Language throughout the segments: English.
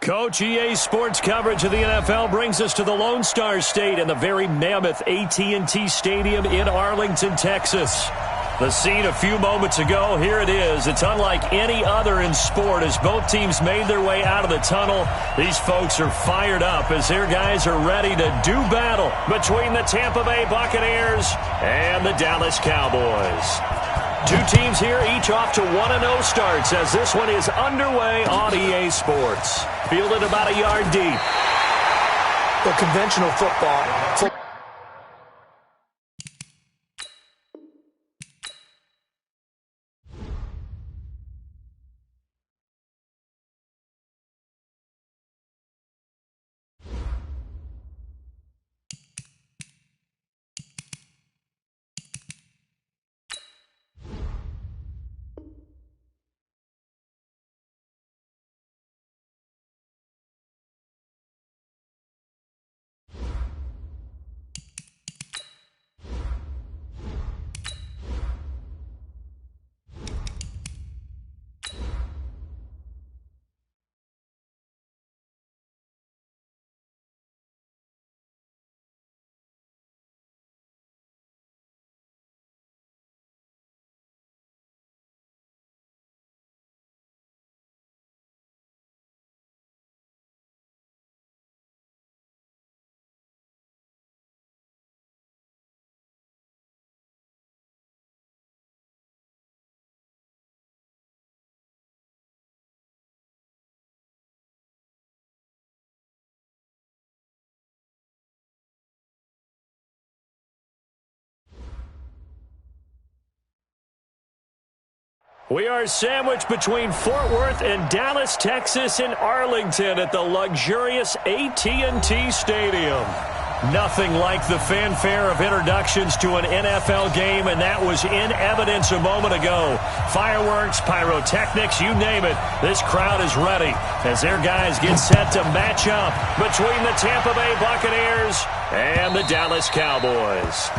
Coach, EA Sports coverage of the NFL brings us to the Lone Star State in the very mammoth AT&T Stadium in Arlington, Texas. The scene a few moments ago, here it is. It's unlike any other in sport as both teams made their way out of the tunnel. These folks are fired up as their guys are ready to do battle between the Tampa Bay Buccaneers and the Dallas Cowboys. Two teams here, each off to 1-0 starts as this one is underway on EA Sports. Fielded about a yard deep. The conventional football. We are sandwiched between Fort Worth and Dallas, Texas in Arlington at the luxurious AT&T Stadium. Nothing like the fanfare of introductions to an NFL game, and that was in evidence a moment ago. Fireworks, pyrotechnics, you name it. This crowd is ready as their guys get set to match up between the Tampa Bay Buccaneers and the Dallas Cowboys.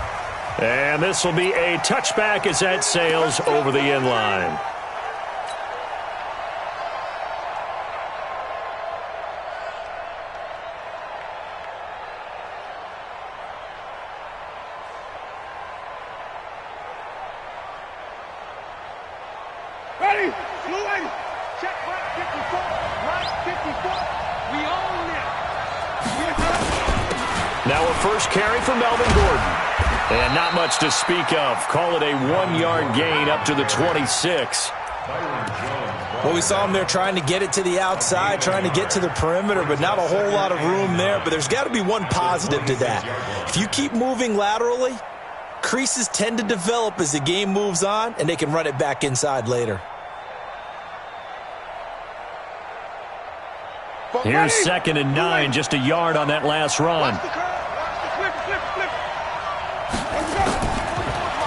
And this will be a touchback as that sails over the end line. Ready? Fluid. Check right 54. Right 54. We own it. Now a first carry for Melvin Gordon. And not much to speak of. Call it a 1-yard gain up to the 26. Well, we saw him there trying to get it to the outside, trying to get to the perimeter, but not a whole lot of room there. But there's got to be one positive to that. If you keep moving laterally, creases tend to develop as the game moves on, and they can run it back inside later. Here's 2nd and 9, just a yard on that last run.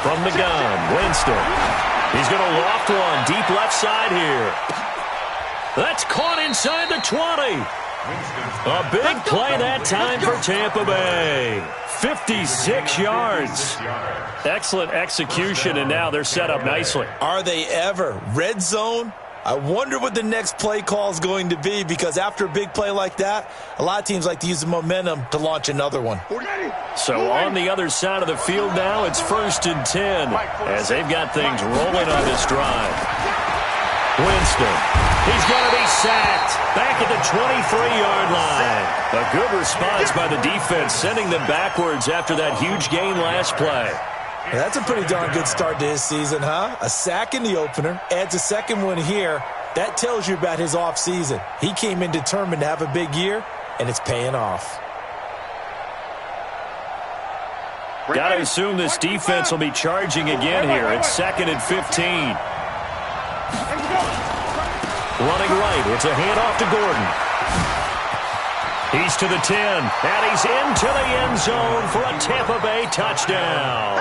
From the gun, Winston. He's going to loft one deep left side here. That's caught inside the 20. A big play that time for Tampa Bay. 56 yards. Excellent execution, and now they're set up nicely. Are they ever? Red zone? I wonder what the next play call is going to be, because after a big play like that, a lot of teams like to use the momentum to launch another one. So on the other side of the field now, it's 1st and 10 as they've got things rolling on this drive. Winston, he's going to be sacked back at the 23-yard line. A good response by the defense, sending them backwards after that huge gain last play. That's a pretty darn good start to his season, huh? A sack in the opener, adds a second one here. That tells you about his offseason. He came in determined to have a big year, and it's paying off. Got to assume this defense will be charging again here. It's 2nd and 15. Running right, it's a handoff to Gordon. He's to the 10, and he's into the end zone for a Tampa Bay touchdown.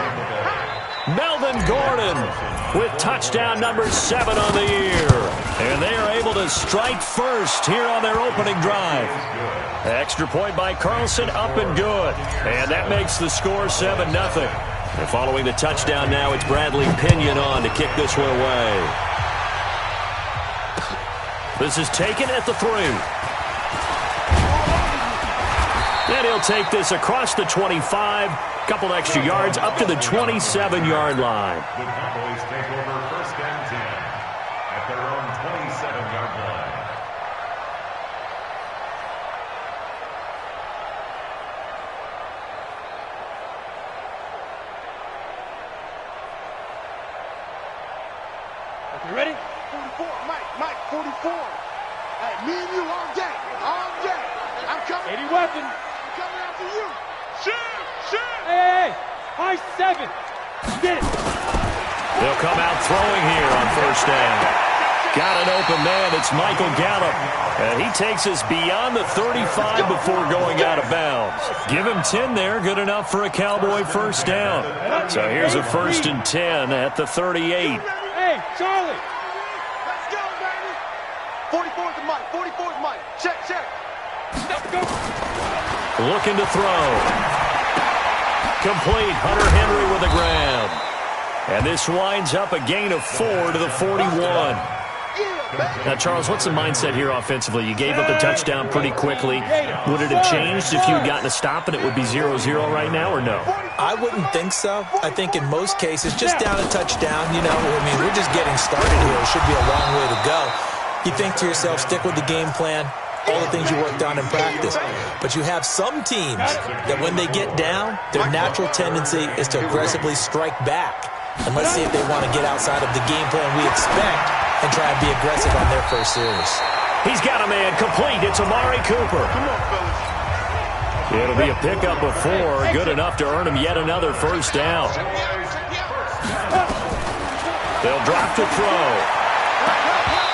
Melvin Gordon with touchdown number 7 on the year. And they are able to strike first here on their opening drive. Extra point by Carlson, up and good. And that makes the score 7-0. And following the touchdown now, it's Bradley Pinion on to kick this one away. This is taken at the 3. And he'll take this across the 25, couple extra yards up to the 27-yard line. The Cowboys take over 1st and 10 at their own 27-yard line. You ready? 44, Mike, 44. Hey, me and you all day, all day. I'm coming. 80 weapon. I'm coming after you. Shoot. Hey, high 7. Get it. They'll come out throwing here on 1st down. Got an open man. It's Michael Gallup. And he takes us beyond the 35 before going out of bounds. Give him 10 there. Good enough for a Cowboy 1st down. So here's a 1st and 10 at the 38. Hey, Charlie. Let's go, baby. 44 is Mike. 44 is Mike. Check. Let's go. Looking to throw. Complete. Hunter Henry with a grab. And this winds up a gain of 4 to the 41. Now, Charles, what's the mindset here offensively? You gave up the touchdown pretty quickly. Would it have changed if you had gotten a stop and it would be 0-0 right now, or no? I wouldn't think so. I think in most cases, just down a touchdown, we're just getting started here. It should be a long way to go. You think to yourself, stick with the game plan, all the things you worked on in practice. But you have some teams that when they get down, their natural tendency is to aggressively strike back. And let's see if they want to get outside of the game plan we expect and try and be aggressive on their first series. He's got a man complete. It's Amari Cooper. Come on, fellas. It'll be a pickup of 4, good enough to earn him yet another 1st down. They'll drop to throw.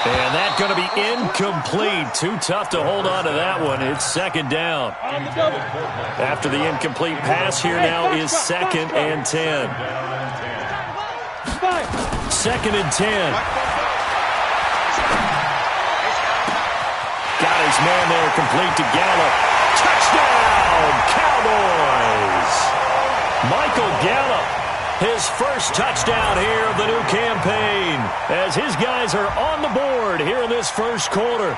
And that's going to be incomplete. Too tough to hold on to that one. It's 2nd down. After the incomplete pass, here now is 2nd and 10. 2nd and 10. Got his man there, complete to Gallup. Touchdown, Cowboys! Michael Gallup, his first touchdown here of the new campaign, as his guys are on the board here in this 1st quarter.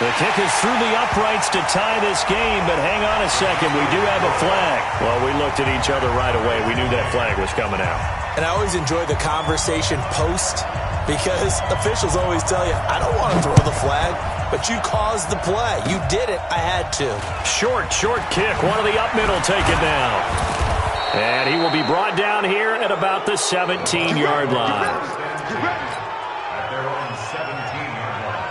The kick is through the uprights to tie this game, but hang on a second, we do have a flag. Well, we looked at each other right away. We knew that flag was coming out. And I always enjoy the conversation post, because officials always tell you, I don't want to throw the flag, but you caused the play. You did it. I had to. Short kick. One of the up middle take it down. And he will be brought down here at about the 17-yard line. At their own 17-yard line.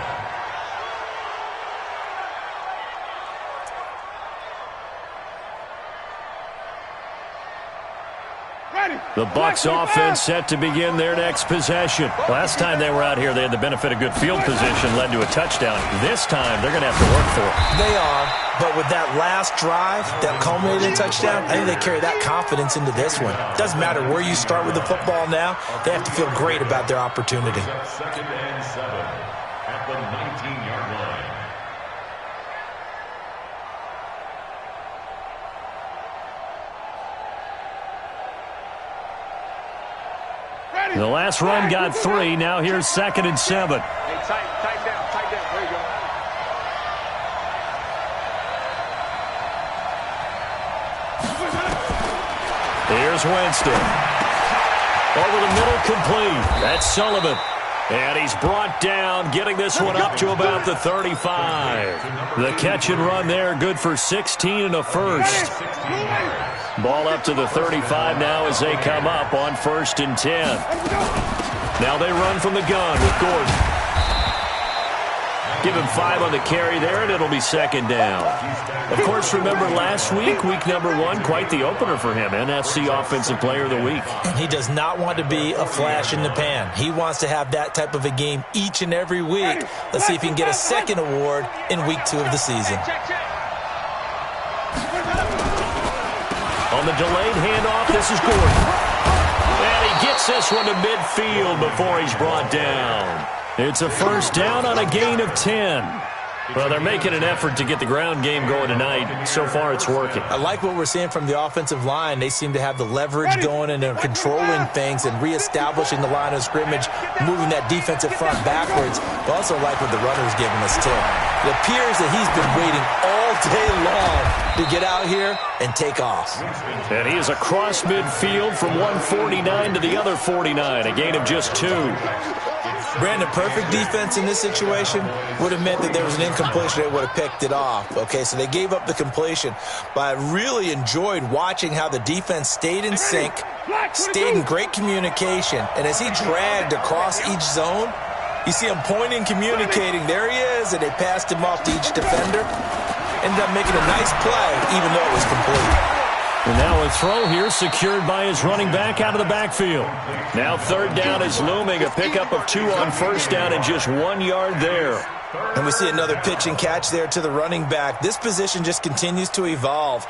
The Bucs offense set to begin their next possession. Last time they were out here, they had the benefit of good field position, led to a touchdown. This time, they're going to have to work for it. They are, but with that last drive that culminated in a touchdown, I think they carry that confidence into this one. Doesn't matter where you start with the football now, they have to feel great about their opportunity. 2nd and 7 at the 19-yard line. The last run got 3. Now here's 2nd and 7. Hey, tighten down. There you go. Here's Winston. Over the middle, complete. That's Sullivan. And he's brought down, getting this one up to about the 35. The catch and run there, good for 16 and a first. Ball up to the 35 now as they come up on 1st and 10. Now they run from the gun with Gordon. Give him 5 on the carry there, and it'll be 2nd down. Of course, remember last week, week number 1, quite the opener for him, NFC Offensive Player of the Week. And he does not want to be a flash in the pan. He wants to have that type of a game each and every week. Let's see if he can get a 2nd award in week 2 of the season. On the delayed handoff, this is Gordon. And he gets this one to midfield before he's brought down. It's a 1st down on a gain of 10. Well, they're making an effort to get the ground game going tonight. So far, it's working. I like what we're seeing from the offensive line. They seem to have the leverage going and they're controlling things and reestablishing the line of scrimmage, moving that defensive front backwards. But also like what the runner's giving us, too. It appears that he's been waiting all day long to get out here and take off. And he is across midfield from 149 to the other 49, a gain of just 2. Brandon, perfect defense in this situation would have meant that there was an incompletion. They would have picked it off. Okay, so they gave up the completion. But I really enjoyed watching how the defense stayed in sync, stayed in great communication. And as he dragged across each zone, you see him pointing, communicating. There he is, and they passed him off to each defender. Ended up making a nice play, even though it was complete. And now a throw here secured by his running back out of the backfield. Now third down is looming. A pickup of 2 on first down and just 1 yard there. And we see another pitch and catch there to the running back. This position just continues to evolve.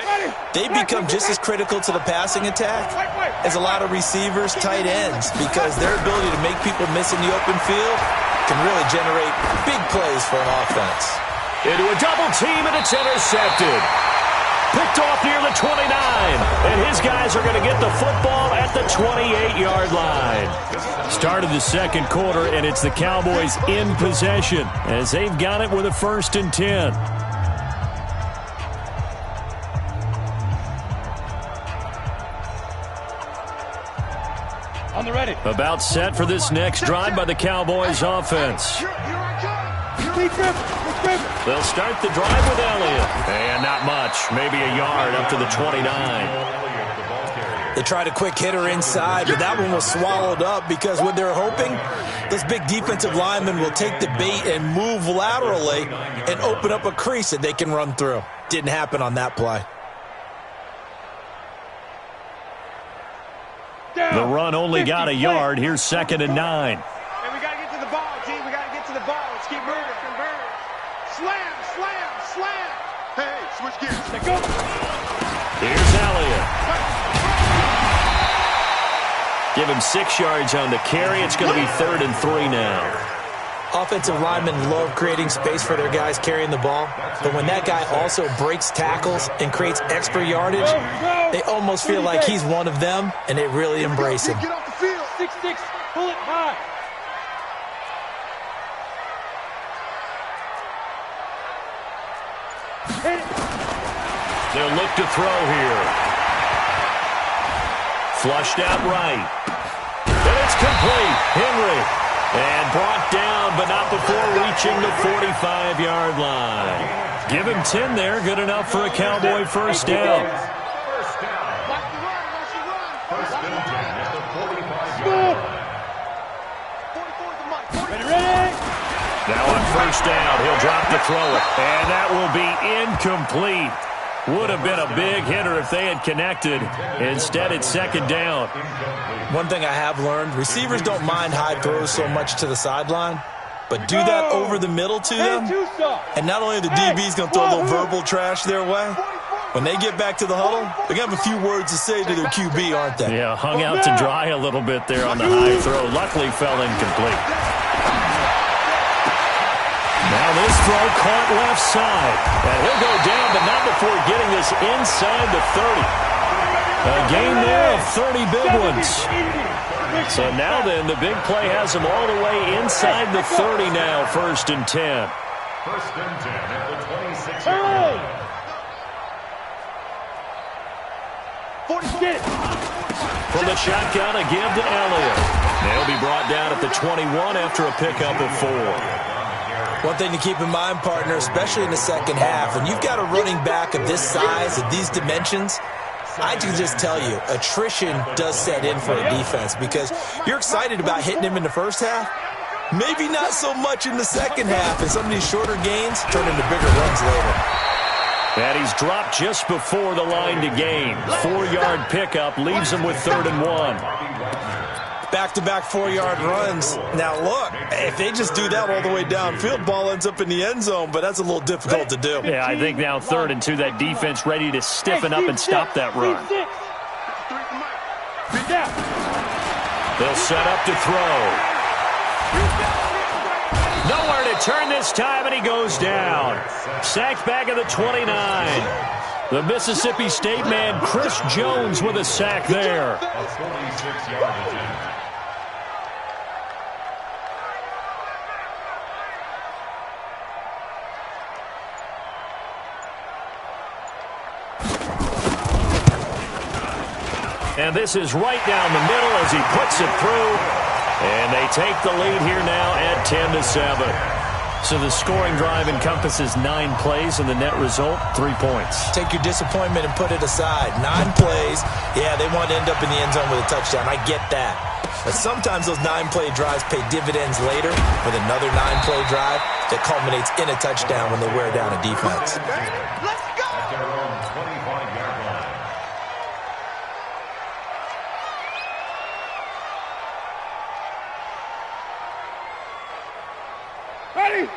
They become just as critical to the passing attack as a lot of receivers, tight ends, because their ability to make people miss in the open field can really generate big plays for an offense. Into a double team, and it's intercepted. Picked off near the 29, and his guys are going to get the football at the 28-yard line. Started the second quarter, and it's the Cowboys in possession as they've got it with a 1st and 10. On the ready. About set for this next drive by the Cowboys offense. They'll start the drive with Elliott. And not much. Maybe a yard up to the 29. They tried a quick hitter inside, but that one was swallowed up because what they're hoping, those big defensive linemen will take the bait and move laterally and open up a crease that they can run through. Didn't happen on that play. The run only got a yard. Here's 2nd and 9. And we got to get to the ball, G. We got to get to the ball. Let's keep moving. Slam, slam, slam. Hey, switch gears. Let's go. Here's Elliott. Give him 6 yards on the carry. It's going to be 3rd and 3 now. Offensive linemen love creating space for their guys carrying the ball, but when that guy also breaks tackles and creates extra yardage, they almost feel like he's one of them, and they really embrace him. Get off the field. 6-6, pull it high. They'll look to throw here. Flushed out right. And it's complete. Henry. And brought down, but not before reaching the 45-yard line. Give him 10 there. Good enough for a Cowboy first down. First and 10 at the 45 yard line. Ready? Now on first down, he'll drop to throw it. And that will be incomplete. Would have been a big hitter if they had connected. Instead, it's 2nd down. One thing I have learned, receivers don't mind high throws so much to the sideline, but do that over the middle to them, and not only are the DBs going to throw a little verbal trash their way, when they get back to the huddle, they're going to have a few words to say to their QB, aren't they? Yeah, hung out to dry a little bit there on the high throw. Luckily, fell incomplete. Now this throw caught left side. And he'll go down, but not before getting this inside the 30. A gain there of 30 big ones. So now then, the big play has him all the way inside the 30 now, 1st and 10. 1st and 10 at the 26-yard line. From the shotgun, a give to Elliott. They'll be brought down at the 21 after a pickup of 4. One thing to keep in mind, partner, especially in the second half, when you've got a running back of this size, of these dimensions, I can just tell you, attrition does set in for a defense because you're excited about hitting him in the first half. Maybe not so much in the second half, and some of these shorter gains turn into bigger runs later. And he's dropped just before the line to gain. 4-yard pickup leaves him with 3rd and 1. Back-to-back 4-yard runs. Now, look, if they just do that all the way downfield, ball ends up in the end zone, but that's a little difficult to do. Yeah, I think now 3rd and 2, that defense ready to stiffen up and stop that run. They'll set up to throw. Nowhere to return this time, and he goes down. Sacked back at the 29. The Mississippi State man, Chris Jones, with a sack there. A 46-yard attempt. And this is right down the middle as he puts it through. And they take the lead here now at 10-7. So the scoring drive encompasses 9 plays, and the net result, 3 points. Take your disappointment and put it aside. 9 plays. Yeah, they want to end up in the end zone with a touchdown. I get that. But sometimes those 9-play drives pay dividends later with another 9-play drive that culminates in a touchdown when they wear down a defense. Let's go! At their own 25-yard line.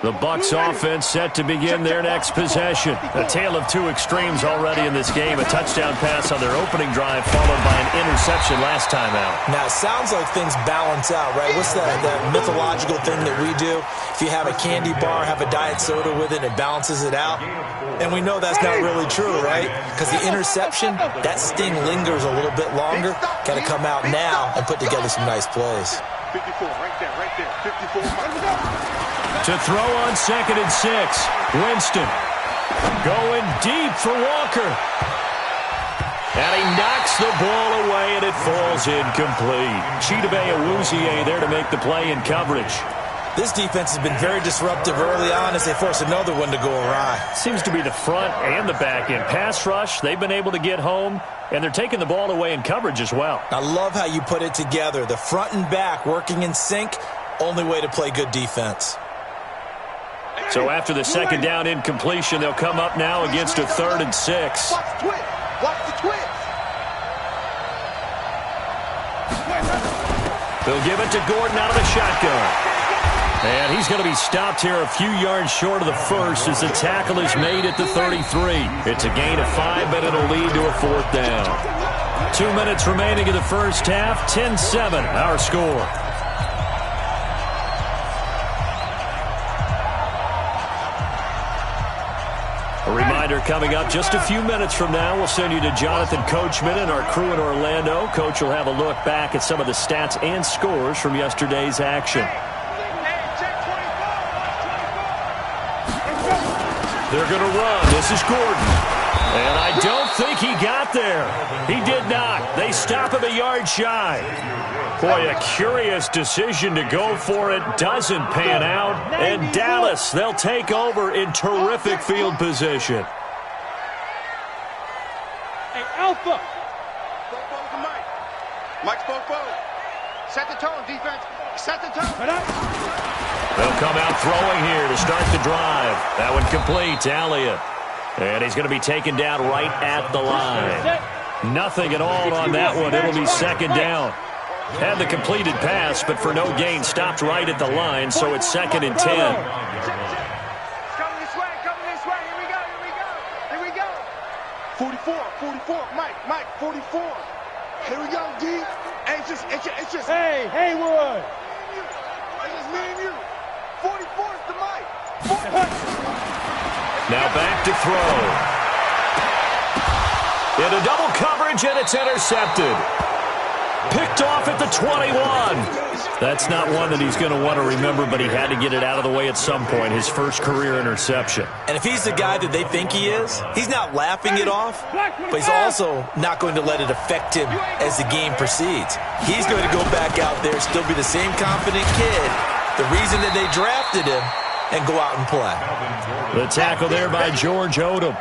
The Bucs offense set to begin their next possession. A tale of 2 extremes already in this game. A touchdown pass on their opening drive followed by an interception last time out. Now, it sounds like things balance out, right? What's that mythological thing that we do? If you have a candy bar, have a diet soda with it, it balances it out. And we know that's not really true, right? Because the interception, that sting lingers a little bit longer. Got to come out now and put together some nice plays. 54, right there, 54. To throw on 2nd and 6. Winston going deep for Walker. And he knocks the ball away, and it falls incomplete. Chidobe Awuzie there to make the play in coverage. This defense has been very disruptive early on as they force another one to go awry. Seems to be the front and the back end. Pass rush, they've been able to get home, and they're taking the ball away in coverage as well. I love how you put it together. The front and back working in sync, only way to play good defense. So after the 2nd down incompletion, they'll come up now against a 3rd and 6. Watch the twist. Watch the twist. They'll give it to Gordon out of the shotgun. And he's going to be stopped here a few yards short of the first as the tackle is made at the 33. It's a gain of 5, but it'll lead to a 4th down. 2 minutes remaining in the first half. 10-7, our score. A reminder coming up just a few minutes from now. We'll send you to Jonathan Coachman and our crew in Orlando. Coach will have a look back at some of the stats and scores from yesterday's action. They're going to run. This is Gordon. And I don't think he got there. He did not. They stop him a yard shy. Boy, a curious decision to go for it. Doesn't pan out. And Dallas, they'll take over in terrific field position. Hey, Alpha. Spoke both to Mike. Mike spoke both. Set the tone, defense. Set the tone. They'll come out throwing here to start the drive. That one complete to Elliott. And he's going to be taken down right at the line. Nothing at all on that one. It'll be 2nd down. Had the completed pass, but for no gain, stopped right at the line, so it's 2nd and 10. Coming this way, coming this way. Here we go, here we go. Here we go. 44, Mike, 44. Here we go, D. Hey, it's just. Hey, Haywood. It's just me and you. 44 is the Mike. 44. Now back to throw. Into double coverage, and it's intercepted. Picked off at the 21. That's not one that he's going to want to remember, but he had to get it out of the way at some point. His first career interception. And if he's the guy that they think he is, he's not laughing it off, but he's also not going to let it affect him as the game proceeds. He's going to go back out there, still be the same confident kid, the reason that they drafted him, and go out and play. The tackle there by George Odom.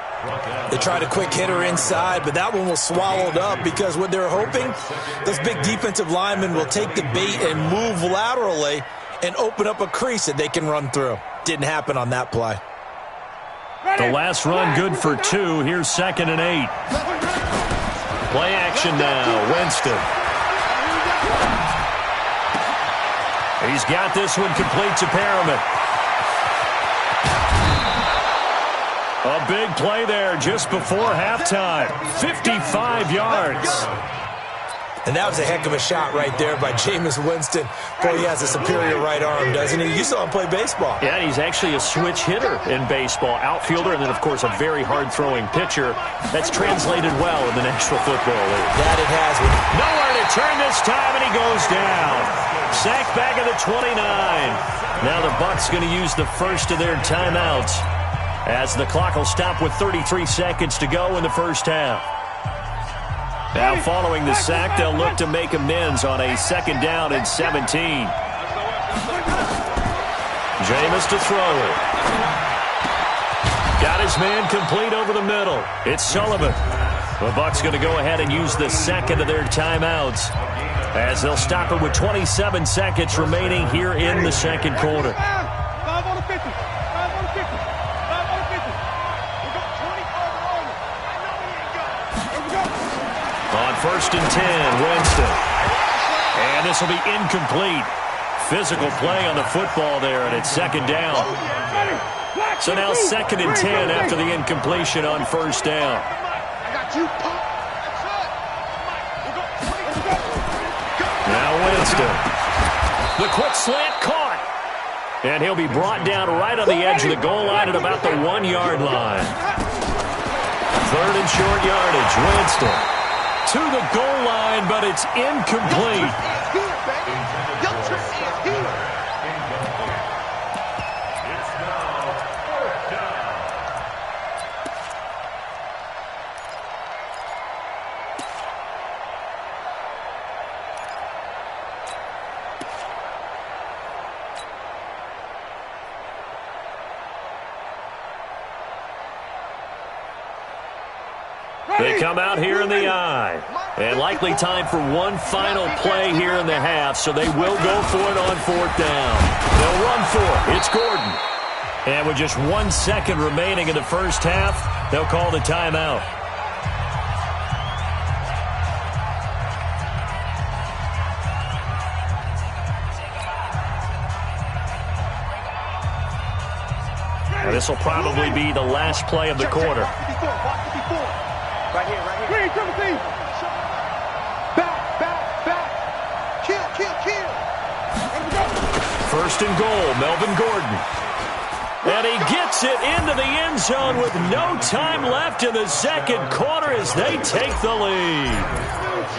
They tried a quick hitter inside, but that one was swallowed up because what they're hoping, those big defensive linemen will take the bait and move laterally and open up a crease that they can run through. Didn't happen on that play. The last run good for 2. Here's 2nd and 8. Play action now. Winston. He's got this one complete to Perriman. A big play there just before halftime. 55 yards. And that was a heck of a shot right there by Jameis Winston. Boy, he has a superior right arm, doesn't he? You saw him play baseball. Yeah, he's actually a switch hitter in baseball. Outfielder, and then, of course, a very hard-throwing pitcher. That's translated well in the National Football League. That it has. Nowhere to turn this time, and he goes down. Sack back at the 29. Now the Bucs going to use the first of their timeouts as the clock will stop with 33 seconds to go in the first half. Now following the sack, they'll look to make amends on a 2nd down and 17. Jameis to throw it. Got his man complete over the middle. It's Sullivan. The Bucs going to go ahead and use the second of their timeouts as they'll stop it with 27 seconds remaining here in the second quarter. 5 on the 50. 5 on the 50. 5 on the 50. We got 25 on it. I know he ain't got it. Here we go. On 1st and 10, Winston. And this will be incomplete. Physical play on the football there, and it's 2nd down. So now 2nd and 10 after the incompletion on 1st down. Now Winston. The quick slant caught. And he'll be brought down right on the edge of the goal line at about the 1-yard line. 3rd and short yardage. Winston to the goal line, but it's incomplete. They come out here in the I. And likely time for one final play here in the half, so they will go for it on 4th down. They'll run for it. It's Gordon. And with just 1 second remaining in the first half, they'll call the timeout. This will probably be the last play of the quarter. Right here, right here. Timothy. Back. Kill. 1st and goal, Melvin Gordon. And he gets it into the end zone with no time left in the second quarter as they take the lead.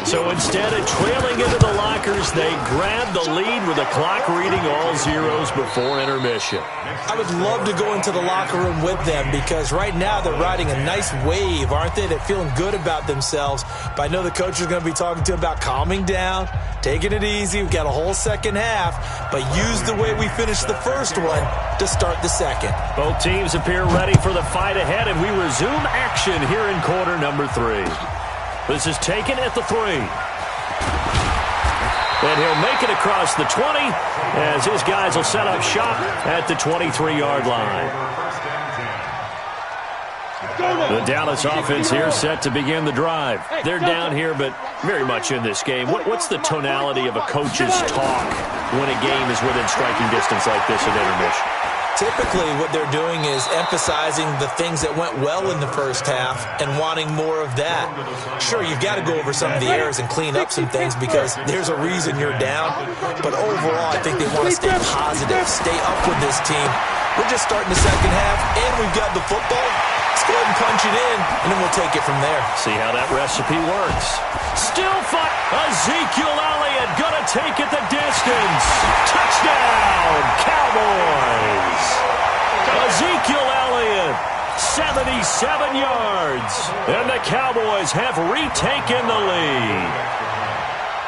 So instead of trailing into the lockers, they grab the lead with the clock reading all zeros before intermission. I would love to go into the locker room with them because right now they're riding a nice wave, aren't they? They're feeling good about themselves. But I know the coach is going to be talking to them about calming down, taking it easy. We've got a whole second half, but use the way we finished the first one to start the second. Both teams appear ready for the fight ahead, and we resume action here in quarter number 3. This is taken at the 3. And he'll make it across the 20 as his guys will set up shop at the 23-yard line. The Dallas offense here set to begin the drive. They're down here, but very much in this game. What's the tonality of a coach's talk when a game is within striking distance like this at intermission? Typically, what they're doing is emphasizing the things that went well in the first half and wanting more of that. Sure, you've got to go over some of the errors and clean up some things because there's a reason you're down. But overall, I think they want to stay positive, stay up with this team. We're just starting the second half, and we've got the football. Let's go ahead and punch it in, and then we'll take it from there. See how that recipe works. Still fight. Ezekiel Elliott going to take it the distance. Touchdown, Cowboys. Ezekiel Elliott, 77 yards. And the Cowboys have retaken the lead.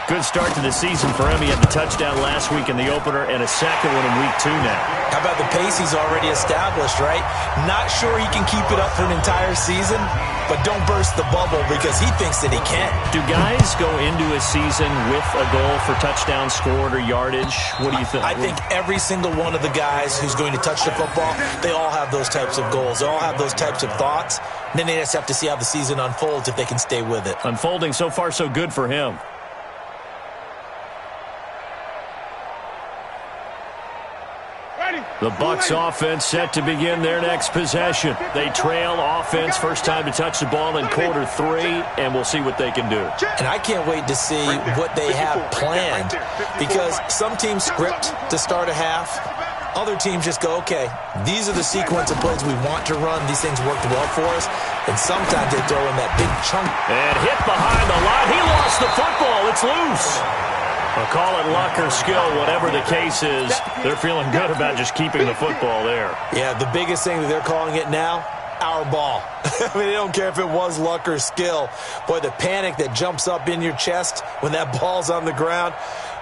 Good start to the season for him. He had the touchdown last week in the opener and a second one in week 2 now. How about the pace he's already established, right? Not sure he can keep it up for an entire season, but don't burst the bubble because he thinks that he can. Do guys go into a season with a goal for touchdown scored or yardage? What do you think? I think every single one of the guys who's going to touch the football, they all have those types of goals. They all have those types of thoughts. And then they just have to see how the season unfolds if they can stay with it. Unfolding so far so good for him. The Bucs offense set to begin their next possession. They trail offense, first time to touch the ball in quarter 3, and we'll see what they can do. And I can't wait to see what they have planned, because some teams script to start a half. Other teams just go, okay, these are the sequence of plays we want to run. These things worked well for us. And sometimes they throw in that big chunk. And hit behind the line. He lost the football. It's loose. I'll call it luck or skill, whatever the case is. They're feeling good about just keeping the football there. Yeah, the biggest thing that they're calling it now, our ball. I mean, they don't care if it was luck or skill. Boy, the panic that jumps up in your chest when that ball's on the ground,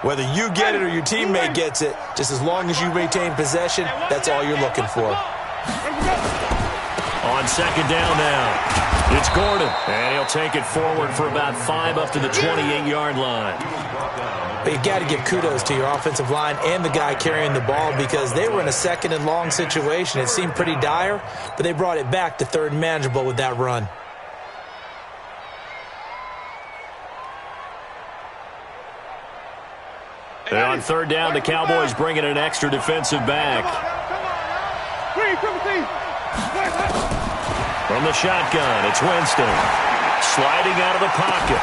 whether you get it or your teammate gets it, just as long as you maintain possession, that's all you're looking for. On second down now, it's Gordon, and he'll take it forward for about 5 up to the 28-yard line. But you've got to give kudos to your offensive line and the guy carrying the ball, because they were in a second and long situation. It seemed pretty dire, but they brought it back to third and manageable with that run. And on third down, the Cowboys bring in an extra defensive back. From the shotgun, it's Winston. Sliding out of the pocket.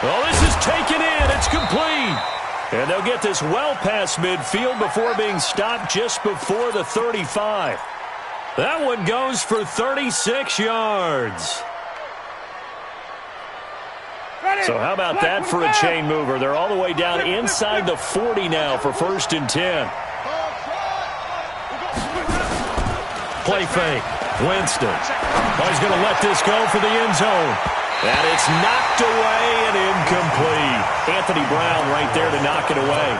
Oh, this is taken in. It's complete. And they'll get this well past midfield before being stopped just before the 35. That one goes for 36 yards. So how about that for a chain mover? They're all the way down inside the 40 now for 1st and 10. Play fake. Winston. Oh, he's going to let this go for the end zone. And it's knocked away and incomplete. Anthony Brown right there to knock it away.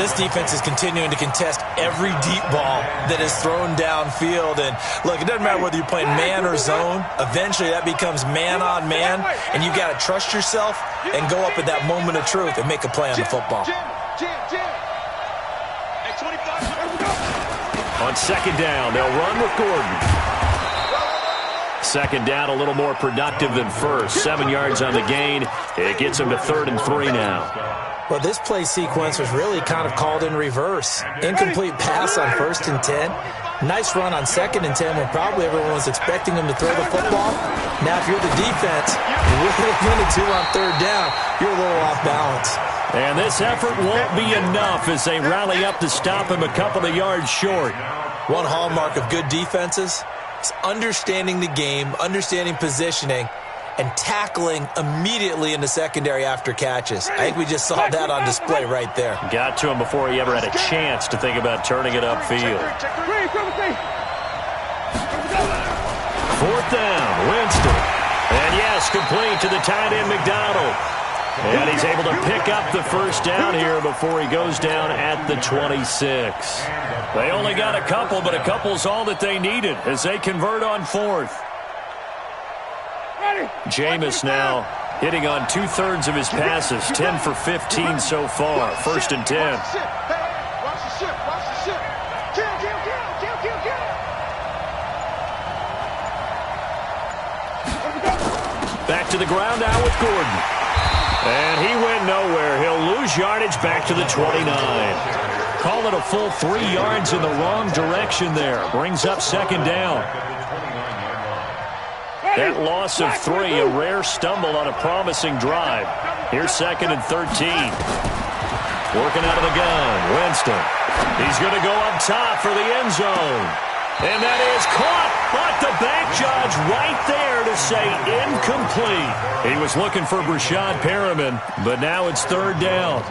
This defense is continuing to contest every deep ball that is thrown downfield. And, look, it doesn't matter whether you're playing man or zone. Eventually that becomes man on man, and you've got to trust yourself and go up at that moment of truth and make a play on the football. On second down, they'll run with Gordon. Second down, a little more productive than first. 7 yards on the gain. It gets them to 3rd and 3 now. Well, this play sequence was really kind of called in reverse. Incomplete pass on 1st and 10. Nice run on 2nd and 10 when probably everyone was expecting him to throw the football. Now, if you're the defense, with a minute 2 on 3rd down, you're a little off balance. And this effort won't be enough as they rally up to stop him a couple of yards short. One hallmark of good defenses is understanding the game, understanding positioning, and tackling immediately in the secondary after catches. I think we just saw that on display right there. Got to him before he ever had a chance to think about turning it upfield. 4th down, Winston. And yes, complete to the tight end, McDonald. And he's able to pick up the first down here before he goes down at the 26. They only got a couple, but a couple's all that they needed as they convert on 4th. Jameis now hitting on 2/3 of his passes, 10 for 15 so far. 1st and 10. Back to the ground now with Gordon. And he went nowhere. He'll lose yardage back to the 29. Call it a full 3 yards in the wrong direction there. Brings up 2nd down. That loss of 3, a rare stumble on a promising drive. Here's 2nd and 13. Working out of the gun, Winston. He's going to go up top for the end zone. And that is caught, but the back judge right there to say incomplete. He was looking for Brashad Perriman, but now it's 3rd down.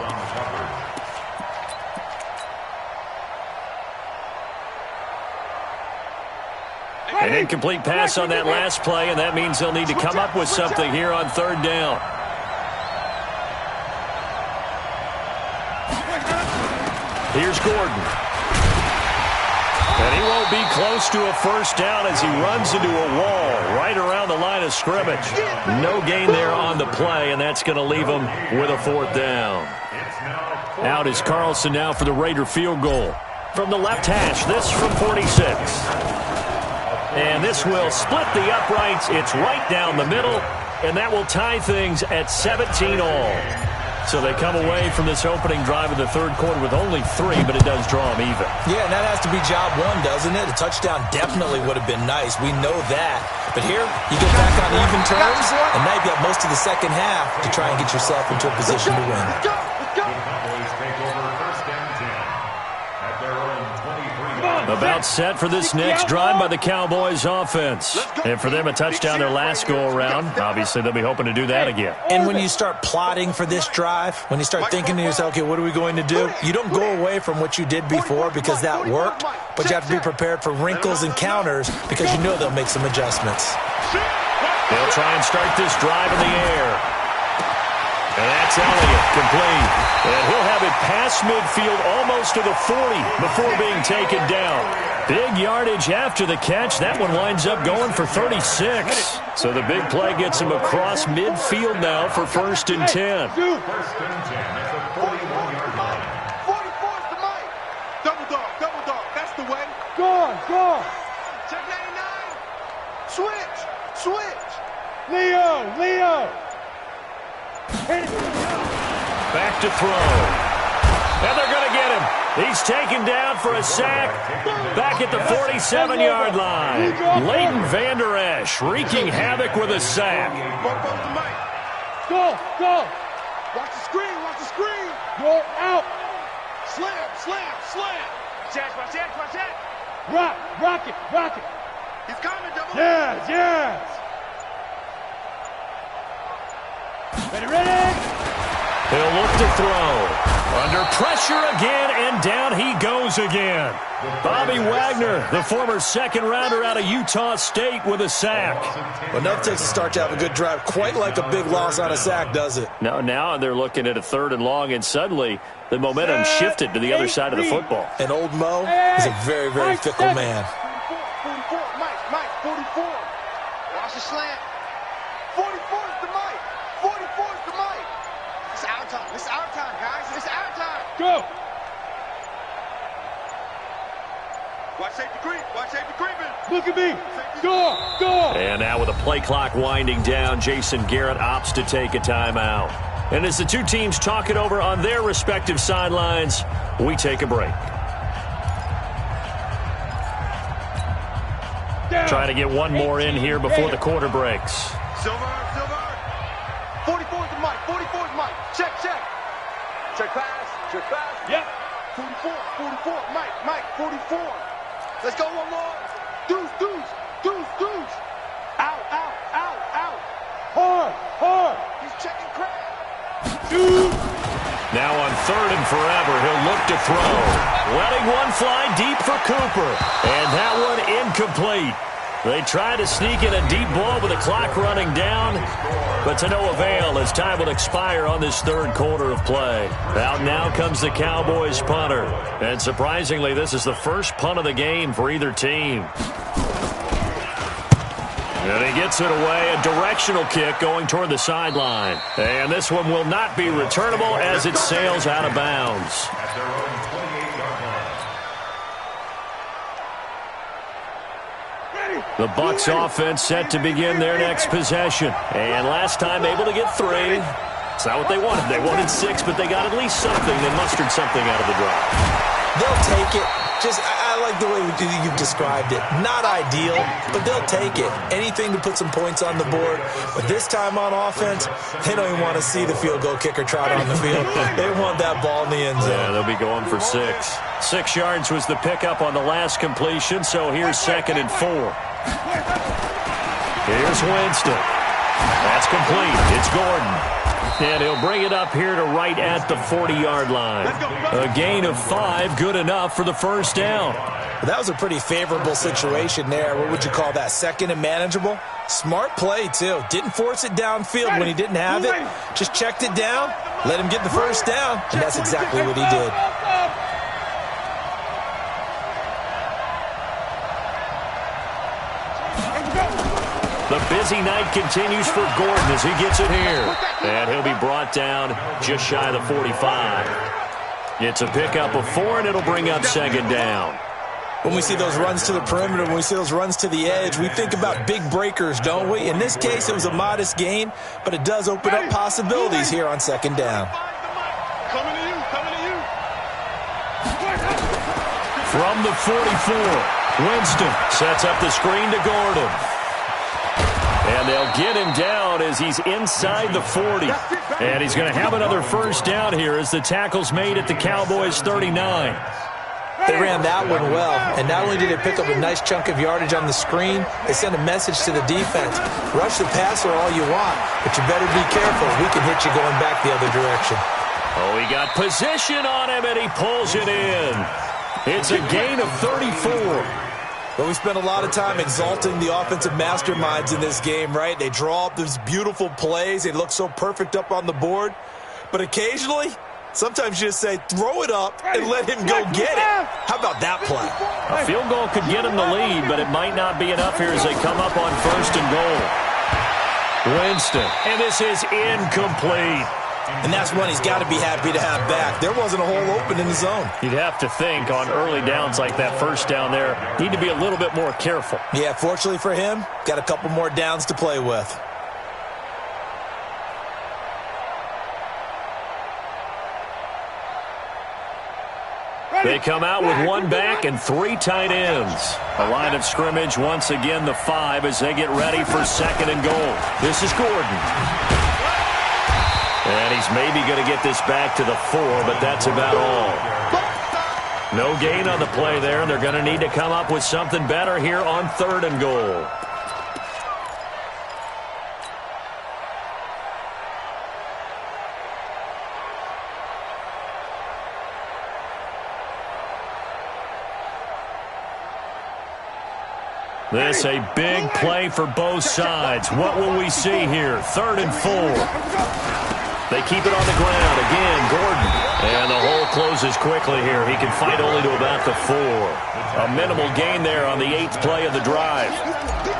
An incomplete pass on that last play, and that means they'll need to come up with something here on 3rd down. Here's Gordon. And he won't be close to a first down as he runs into a wall right around the line of scrimmage. No gain there on the play, and that's going to leave him with a 4th down. Out is Carlson now for the Raider field goal. From the left hash, this from 46. And this will split the uprights. It's right down the middle, and that will tie things at 17 all. So they come away from this opening drive of the third quarter with only 3, but it does draw them even. Yeah, and that has to be job one, doesn't it? A touchdown definitely would have been nice. We know that. But here, you get back on even terms, and now you've got most of the second half to try and get yourself into a position to win. The Cowboys take over first and 10 at their own 23. About set for this next drive by the Cowboys offense. And for them, a touchdown their last go-around. Obviously, they'll be hoping to do that again. And when you start plotting for this drive, when you start thinking to yourself, okay, what are we going to do? You don't go away from what you did before because that worked, but you have to be prepared for wrinkles and counters because you know they'll make some adjustments. They'll try and start this drive in the air. And that's Elliott, complete. And he'll have it past midfield almost to the 40 before being taken down. Big yardage after the catch. That one winds up going for 36. So the big play gets him across midfield now for first and 10. First and 10 at the 41-yard line. 44's the mic. Double dog. That's the way. Go. Check 99. Switch. Leo. Back to throw. And they're going to get him. He's taken down for a sack back at the 47-yard line. Leighton Vander Esch wreaking havoc with a sack. Bump up the mic. Go. Watch the screen. Go out. Slam. Watch that. Rock it. He's coming, double. Yes. Ready. He'll look to throw. Under pressure again, and down he goes again. Bobby Wagner, the former second-rounder out of Utah State, with a sack. Well, enough takes a start to have a good drive. Quite like a big loss on a sack, does it? Now they're looking at a 3rd and long, and suddenly the momentum shifted to the other side of the football. And old Mo is a very, very fickle man. 44, Mike, 44. Watch the slant. 44's the mic. 44's the mic. It's our time, guys. It's our time. Go. Watch safety creeping. Look at me. Go. And now with the play clock winding down, Jason Garrett opts to take a timeout. And as the two teams talk it over on their respective sidelines, we take a break. Try to get one more in here before the quarter breaks. Silver. 44's the mic. Check. Check pass. Yep. 44. Mike, 44. Let's go one more. Deuce. Out. Hard. He's checking crab. Dude. Now on 3rd and forever, he'll look to throw. Letting one fly deep for Cooper. And that one incomplete. They try to sneak in a deep ball with the clock running down, but to no avail as time will expire on this 3rd quarter of play. Out now comes the Cowboys punter. And surprisingly, this is the first punt of the game for either team. And he gets it away, a directional kick going toward the sideline. And this one will not be returnable as it sails out of bounds. At their own 28-yard line. The Bucs offense set to begin their next possession. And last time able to get 3. It's not what they wanted. They wanted 6, but they got at least something. They mustered something out of the drive. They'll take it. I like the way you've described it. Not ideal, but they'll take it. Anything to put some points on the board. But this time on offense, they don't even want to see the field goal kicker trot on the field. They want that ball in the end zone. Yeah, they'll be going for 6. 6 yards was the pickup on the last completion, so here's 2nd and 4. Here's Winston. That's complete. It's Gordon. And he'll bring it up here to right at the 40-yard line. A gain of 5, good enough for the first down. That was a pretty favorable situation there. What would you call that? 2nd and manageable? Smart play, too. Didn't force it downfield when he didn't have it. Just checked it down, let him get the first down, and that's exactly what he did. The busy night continues for Gordon as he gets it here. And he'll be brought down just shy of the 45. It's a pickup of 4, and it'll bring up 2nd down. When we see those runs to the perimeter, when we see those runs to the edge, we think about big breakers, don't we? In this case, it was a modest gain, but it does open up possibilities here on 2nd down. Coming to you. Coming to you. From the 44, Winston sets up the screen to Gordon. And they'll get him down as he's inside the 40. And he's going to have another first down here as the tackle's made at the Cowboys' 39. They ran that one well, and not only did they pick up a nice chunk of yardage on the screen, they sent a message to the defense. Rush the passer all you want, but you better be careful. We can hit you going back the other direction. Oh, he got position on him, and he pulls it in. It's a gain of 34. But we spent a lot of time exalting the offensive masterminds in this game, right? They draw up these beautiful plays. They look so perfect up on the board. But occasionally, sometimes you just say, throw it up and let him go get it. How about that play? A field goal could get him the lead, but it might not be enough here as they come up on 1st and goal. Winston, and this is incomplete. And that's one he's got to be happy to have back. There wasn't a hole open in the zone. You'd have to think on early downs like that first down there, need to be a little bit more careful. Yeah, fortunately for him, got a couple more downs to play with. They come out with one back and 3 tight ends. A line of scrimmage, once again, the 5 as they get ready for 2nd and goal. This is Gordon. And he's maybe going to get this back to the 4, but that's about all. No gain on the play there, and they're going to need to come up with something better here on 3rd and goal. This a big play for both sides. What will we see here? 3rd and 4. They keep it on the ground. Again, Gordon. And the hole closes quickly here. He can fight only to about the 4. A minimal gain there on the 8th play of the drive.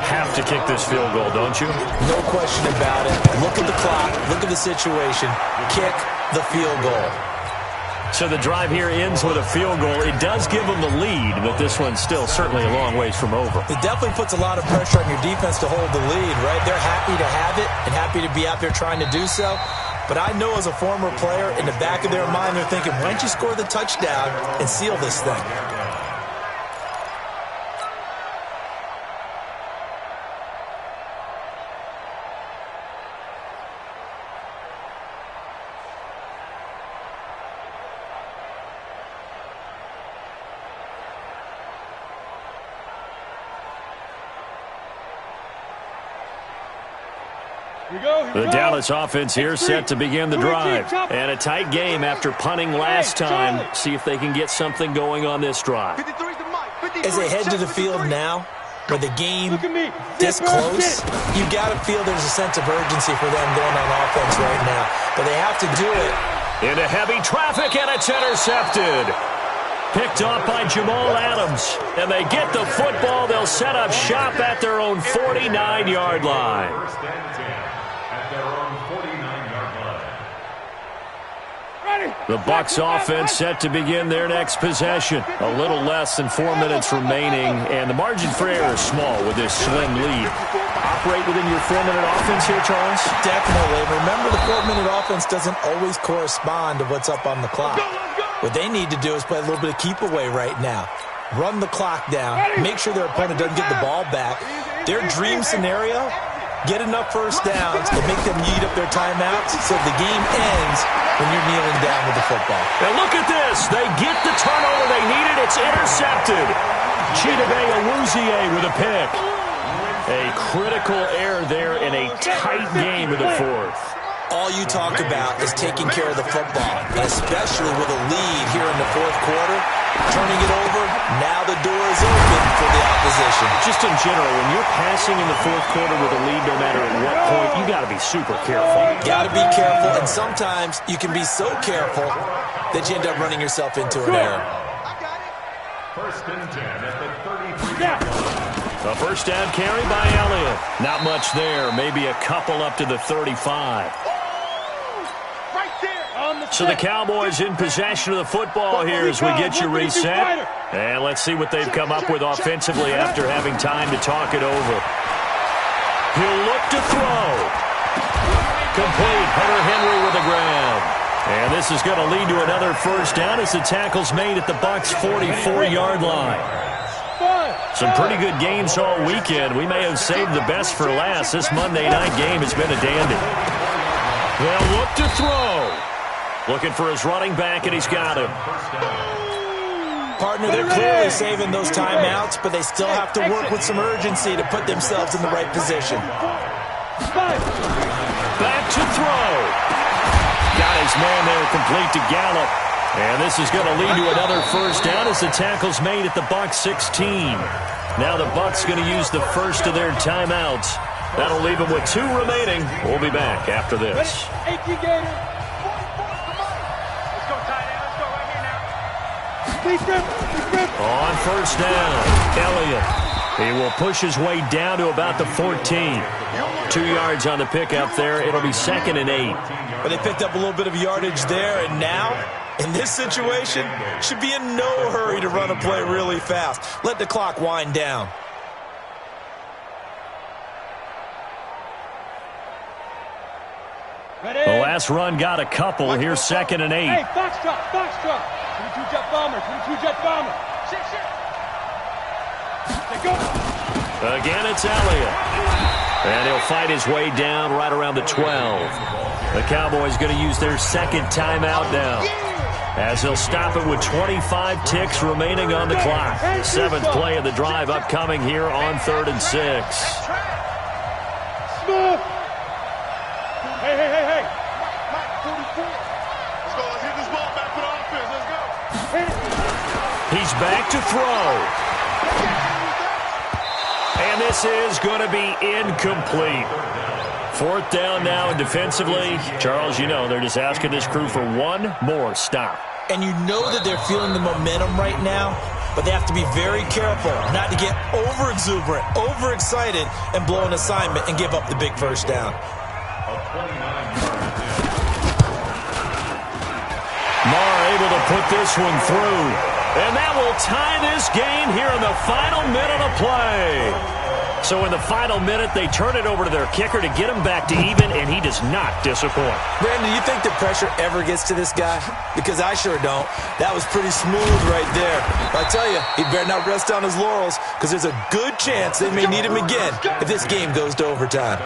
Have to kick this field goal, don't you? No question about it. Look at the clock. Look at the situation. Kick the field goal. So the drive here ends with a field goal. It does give them the lead, but this one's still certainly a long ways from over. It definitely puts a lot of pressure on your defense to hold the lead, right? They're happy to have it and happy to be out there trying to do so. But I know as a former player, in the back of their mind, they're thinking, why don't you score the touchdown and seal this thing? The Dallas offense here set to begin the drive. And a tight game after punting last time. See if they can get something going on this drive. As they head to the field now, with the game this close, you got to feel there's a sense of urgency for them going on offense right now. But they have to do it. Into heavy traffic, and it's intercepted. Picked off by Jamal Adams. And they get the football. They'll set up shop at their own 49-yard line. The Bucs offense set to begin their next possession. A little less than 4 minutes remaining, and the margin for error is small with this slim lead. Operate within your 4-minute offense here, Charles? Definitely. Remember, the 4-minute offense doesn't always correspond to what's up on the clock. What they need to do is play a little bit of keep away right now. Run the clock down. Make sure their opponent doesn't get the ball back. Their dream scenario, get enough first downs to make them eat up their timeouts so the game ends when you're kneeling down with the football. And look at this. They get the turnover they needed. It's intercepted. Chidobe Awuzie with a pick. A critical error there in a tight game in the 4th. All you talk about is taking care of the football, especially with a lead here in the 4th quarter. Turning it over, now the door is open for the opposition. Just in general, when you're passing in the 4th quarter with a lead, no matter at what point, you got to be super careful. Got to be careful, and sometimes you can be so careful that you end up running yourself into an error. 1st and 10 at the 33. A first down carry by Elliott. Not much there, maybe a couple up to the 35. So the Cowboys in possession of the football here as we get you reset. And let's see what they've come up with offensively after having time to talk it over. He'll look to throw. Complete. Hunter Henry with the grab. And this is going to lead to another first down as the tackle's made at the Bucs' 44-yard line. Some pretty good games all weekend. We may have saved the best for last. This Monday night game has been a dandy. They'll look to throw. Looking for his running back, and he's got him. Partner, they're clearly saving those timeouts, but they still have to work with some urgency to put themselves in the right position. Back to throw. Got his man there complete to Gallup. And this is going to lead to another first down as the tackle's made at the Bucs' 16. Now the Bucs going to use the first of their timeouts. That'll leave them with 2 remaining. We'll be back after this. On first down, Elliott. He will push his way down to about the 14. 2 yards on the pickup there. It'll be 2nd and 8. But they picked up a little bit of yardage there, and now, in this situation, should be in no hurry to run a play really fast. Let the clock wind down. The last run got a couple. Here's 2nd and 8. Hey, Foxtrot, Foxtrot. 22 jet bomber, 22 jet bomber. Shit. Go. Again, it's Elliott. And he'll fight his way down right around the 12. The Cowboys going to use their 2nd timeout now, as they'll stop it with 25 ticks remaining on the clock. 7th play of the drive upcoming here on 3rd and 6. Smooth. Hey. Mike, 44. Let's go. Let's hit this ball back for the offense. Let's go. He's back to throw. And this is going to be incomplete. 4th down now, and defensively, Charles, you know, they're just asking this crew for one more stop. And you know that they're feeling the momentum right now, but they have to be very careful not to get over-exuberant, overexcited, and blow an assignment and give up the big first down. Marr able to put this one through. And that will tie this game here in the final minute of play. So in the final minute, they turn it over to their kicker to get him back to even, and he does not disappoint. Brandon, do you think the pressure ever gets to this guy? Because I sure don't. That was pretty smooth right there. But I tell you, he better not rest on his laurels, because there's a good chance they may need him again if this game goes to overtime.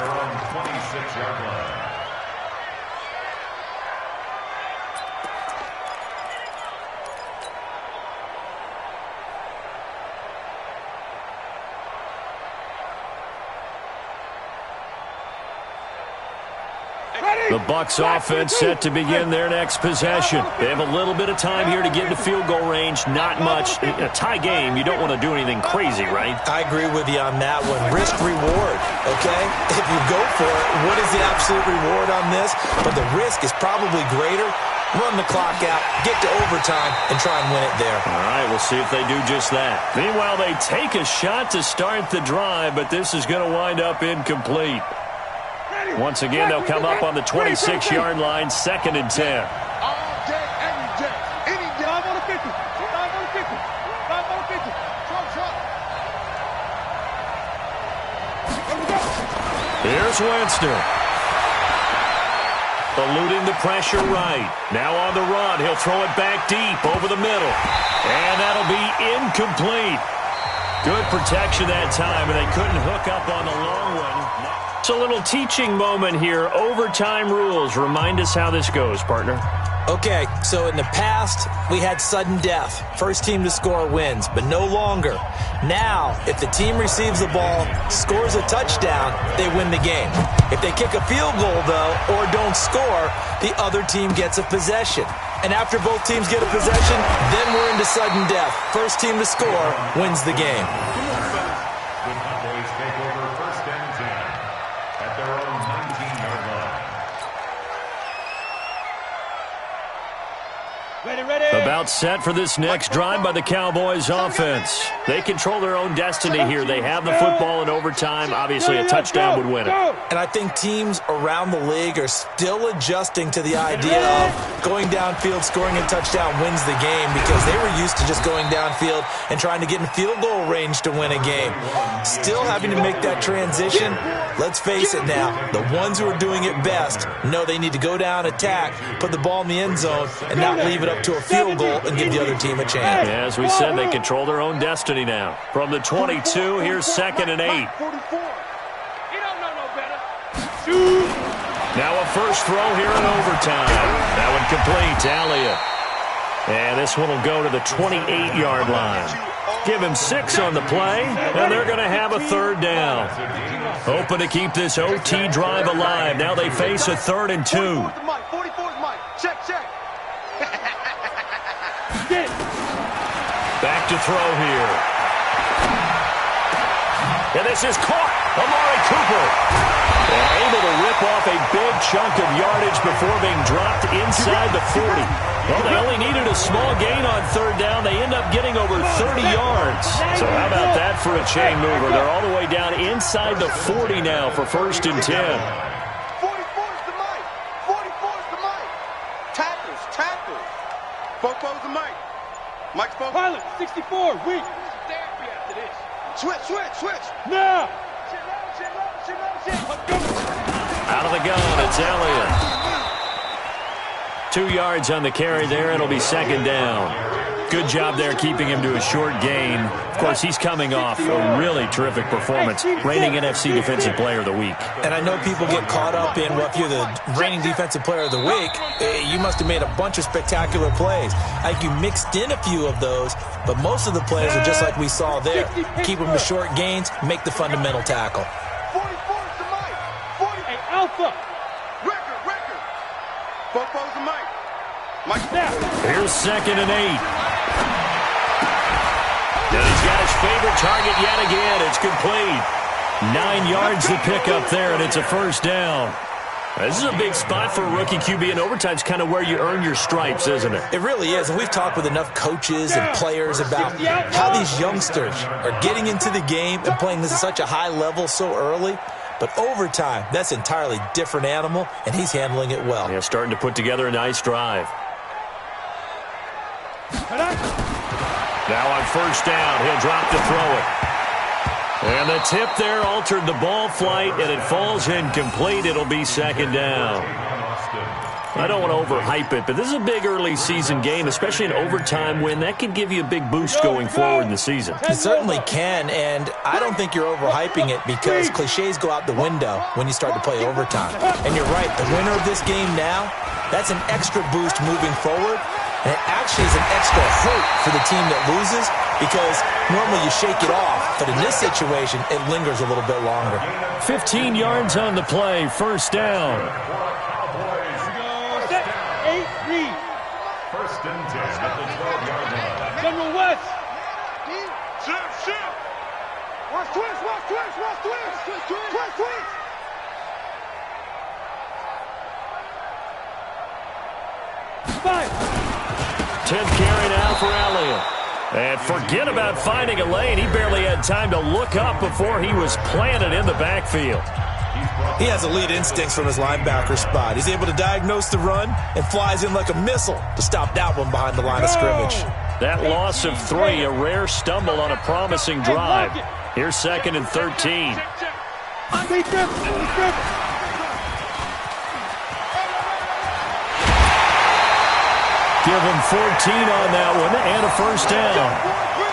The Bucs offense set to begin their next possession. They have a little bit of time here to get into field goal range. Not much. In a tie game, you don't want to do anything crazy, right? I agree with you on that one. Risk reward, okay? If you go for it, what is the absolute reward on this? But the risk is probably greater. Run the clock out, get to overtime, and try and win it there. All right, we'll see if they do just that. Meanwhile, they take a shot to start the drive, but this is going to wind up incomplete. Once again, they'll come up on the 26-yard line, 2nd and 10. All day, every day, any day. 5 on the 50. 5 on the 50. 5 on the 50. Trump. Here's Winston. Eluding the pressure right. Now on the run. He'll throw it back deep over the middle. And that'll be incomplete. Good protection that time, and they couldn't hook up on the long one. It's a little teaching moment here. Overtime rules. Remind us how this goes, partner. Okay, so in the past, we had sudden death. First team to score wins, but no longer. Now, if the team receives the ball, scores a touchdown, they win the game. If they kick a field goal, though, or don't score, the other team gets a possession. And after both teams get a possession, then we're into sudden death. First team to score wins the game. The Cowboys take over 1st and 10 at their own 19-yard line. About set for this next drive by the Cowboys offense. They control their own destiny here. They have the football in overtime. Obviously, a touchdown would win it. And I think teams around the league are still adjusting to the idea of going downfield, scoring a touchdown wins the game, because they were used to just going downfield and trying to get in field goal range to win a game. Still having to make that transition. Let's face it now, the ones who are doing it best know they need to go down, attack, put the ball in the end zone, and not leave it up to a field goal and give the other team a chance. Yeah, as we said, they control their own destiny now. From the 22, here's 2nd and 8. He don't know no better. Now a first throw here in overtime. That one complete to Elliott. And this one will go to the 28-yard line. Give him 6 on the play, and they're going to have a 3rd down. Hoping to keep this OT drive alive. Now they face a 3rd and 2. 44's Mike. Check. Back to throw here. And this is caught. Amari Cooper. And able to rip off a big chunk of yardage before being dropped inside the 40. Well, they only needed a small gain on 3rd down. They end up getting over 30 yards. So how about that for a chain mover? They're all the way down inside the 40 now for 1st and 10. 44's the Mike. 44's the Mike. Tackles. Fofo's the Mike. Mike's Fofo. Pilot, 64, weak. Therapy after this. Switch. Now. Out of the gun, it's Elliott. 2 yards on the carry there. It'll be 2nd down. Good job there keeping him to a short gain. Of course, he's coming off a really terrific performance. Reigning NFC Defensive Player of the Week. And I know people get caught up in, well, if you're the reigning Defensive Player of the Week, you must have made a bunch of spectacular plays. I think you mixed in a few of those, but most of the plays are just like we saw there. Keep them to short gains, make the fundamental tackle. 44's the Mike. 40. Hey, Alpha. Record. Fofo's the Mike. Mike Now. Here's 2nd and 8. And he's got his favorite target yet again. It's complete. 9 yards to pick up there, and it's a 1st down. This is a big spot for a rookie QB, and overtime's kind of where you earn your stripes, isn't it? It really is, and we've talked with enough coaches and players about how these youngsters are getting into the game and playing this at such a high level so early. But overtime, that's an entirely different animal, and he's handling it well. Yeah, starting to put together a nice drive. Now on 1st down, he'll drop to throw it. And the tip there altered the ball flight, and it falls incomplete. It'll be 2nd down. I don't want to overhype it, but this is a big early season game, especially an overtime win. That could give you a big boost going forward in the season. It certainly can, and I don't think you're overhyping it because cliches go out the window when you start to play overtime. And you're right, the winner of this game now, that's an extra boost moving forward. And it actually is an extra hurt for the team that loses because normally you shake it off. But in this situation, it lingers a little bit longer. 15 yards on the play, 1st down. 8 read. 1st and 10 at the 12-yard line. General West. Shift. Watch twist. Five. 10th carry now for Elliott. And forget about finding a lane. He barely had time to look up before he was planted in the backfield. He has elite instincts from his linebacker spot. He's able to diagnose the run and flies in like a missile to stop that one behind the line of scrimmage. That loss of 3, a rare stumble on a promising drive. Here's 2nd and 13. Give him 14 on that one and a 1st down.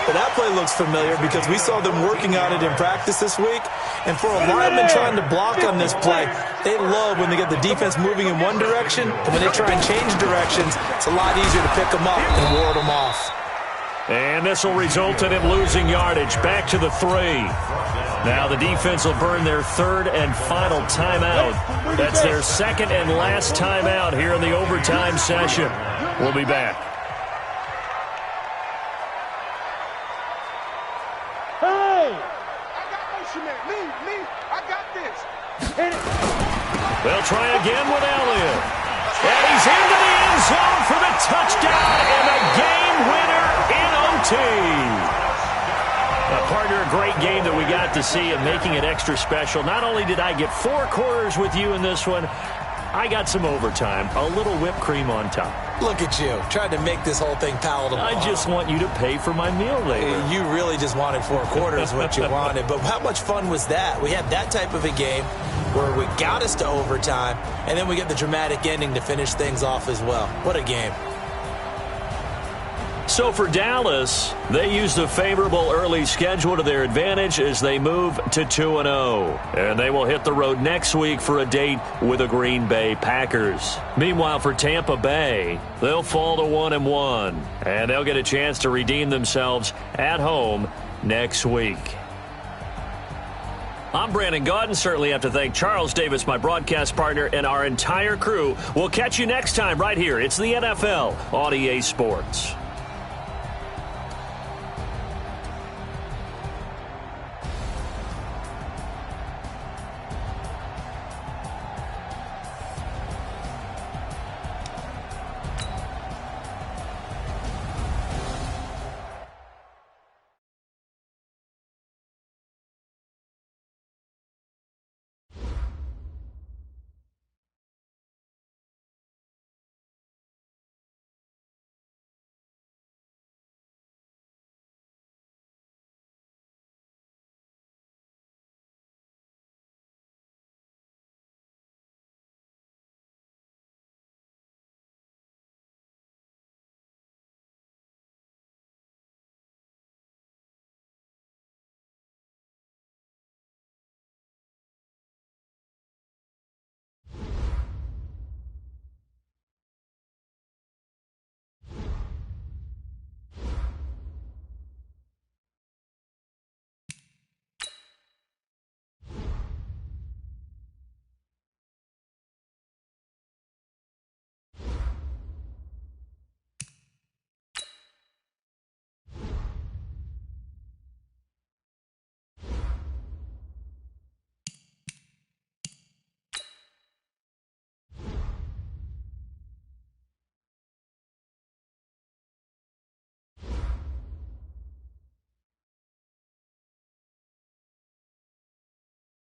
But that play looks familiar because we saw them working on it in practice this week. And for a lineman trying to block on this play, they love when they get the defense moving in one direction. And when they try and change directions, it's a lot easier to pick them up and ward them off. And this will result in him losing yardage. Back to the 3. Now the defense will burn their 3rd and final timeout. That's their 2nd and last timeout here in the overtime session. We'll be back. Hey! I got motion there. Me. I got this. They'll try again with Elliott. And he's into the end zone for the touchdown and a game winner in OT. Partner, a great game that we got to see and making it extra special. Not only did I get 4 quarters with you in this one, I got some overtime, a little whipped cream on top. Look at you, trying to make this whole thing palatable. I just want you to pay for my meal later. You really just wanted 4 quarters what you wanted. But how much fun was that? We had that type of a game where we got us to overtime, and then we get the dramatic ending to finish things off as well. What a game. So for Dallas, they used a favorable early schedule to their advantage as they move to 2-0. And they will hit the road next week for a date with the Green Bay Packers. Meanwhile, for Tampa Bay, they'll fall to 1-1. And they'll get a chance to redeem themselves at home next week. I'm Brandon Gaudin. Certainly have to thank Charles Davis, my broadcast partner, and our entire crew. We'll catch you next time right here. It's the NFL on EA Sports.